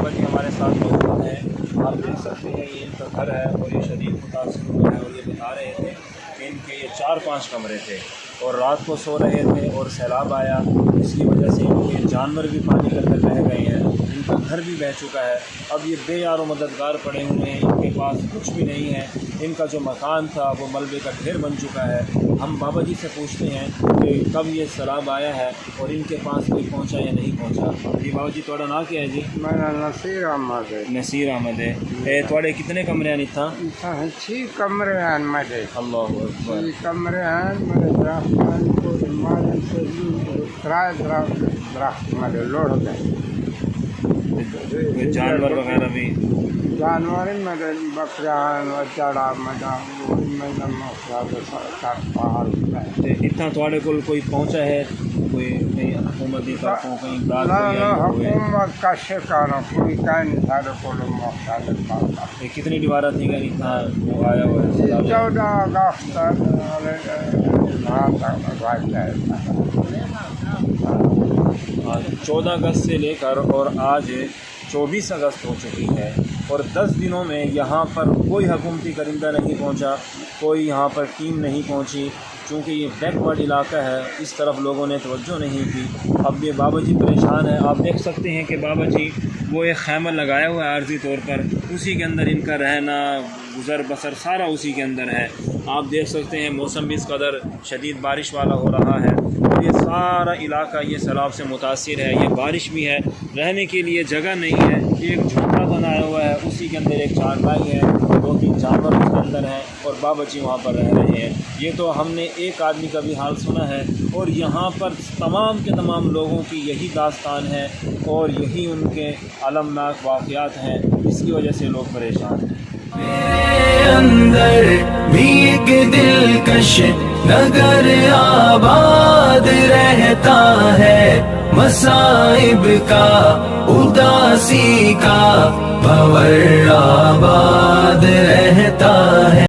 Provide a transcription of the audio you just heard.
بابا جی ہمارے ساتھ موجود ہیں. آپ دیکھ سکتے ہیں یہ ان کا گھر ہے اور یہ شدید متاثر ہوا ہے. اور یہ بتا رہے تھے کہ ان کے یہ 4-5 کمرے تھے اور رات کو سو رہے تھے اور سیلاب آیا. اس کی وجہ سے ان کے جانور بھی پانی کے اندر بہہ گئے ہیں, ان کا گھر بھی بہہ چکا ہے. اب یہ بے یار و مددگار پڑے ہوئے ہیں, ان کے پاس کچھ بھی نہیں ہے. ان کا جو مکان تھا وہ ملبے کا ڈھیر بن چکا ہے. ہم بابا جی سے پوچھتے ہیں کہ کب یہ سیلاب آیا ہے اور ان کے پاس کوئی پہنچا یا نہیں پہنچا. جی بابا جی تھوڑا نام کیا ہے جی؟ میرا نصیر احمد ہے. نصیر احمد ہے. تھوڑے کتنے کمرے ہیں اتنا؟ 6 کمرے ہیں میرے. اللہ اکبر. 6 کمرے ہیں میرے. درخت کو مارن سے درخت میرے لوڑ گئے. جانور وغیرہ بھی؟ جانور میرے بکریاں چڑا مجھا پہاڑ اتنا تھوڑے کو کوئی پہنچا ہے کوئی نہیں حکومتی طرفوں کہیں امداد کوئی آئی ہوئی؟ حکومت کا شکار کوئی کہیں نہیں سارے کو مختلف پاتا. یہ کتنی دیوارہ تھی کہ اتنا وہ آیا ہوا ہے؟ 14 اگست 14 اگست سے لے کر اور آج 24 اگست ہو چکی ہے اور 10 دنوں میں یہاں پر کوئی حکومتی کرندہ نہیں پہنچا, کوئی یہاں پر ٹیم نہیں پہنچی. چونکہ یہ بیک ورڈ علاقہ ہے, اس طرف لوگوں نے توجہ نہیں کی. اب یہ بابا جی پریشان ہیں. آپ دیکھ سکتے ہیں کہ بابا جی وہ ایک خیمہ لگایا ہوا ہے عارضی طور پر, اسی کے اندر ان کا رہنا گزر بسر سارا اسی کے اندر ہے. آپ دیکھ سکتے ہیں موسم بھی اس قدر شدید بارش والا ہو رہا ہے اور یہ سارا علاقہ یہ سیلاب سے متاثر ہے. یہ بارش بھی ہے, رہنے کے لیے جگہ نہیں ہے. ایک جھونپڑا بنایا ہوا ہے, اسی کے اندر ایک چارپائی ہے, 2-3 جانور اس کے اندر ہیں اور بابا جی وہاں پر رہ رہے ہیں. یہ تو ہم نے ایک آدمی کا بھی حال سنا ہے اور یہاں پر تمام کے تمام لوگوں کی یہی داستان ہے اور یہی ان کے المناک واقعات ہیں. اس کی وجہ سے لوگ پریشان ہیں. میرے اندر بھی ایک دلکش نگر آباد رہتا ہے, مصائب کا اداسی کا بھور آباد.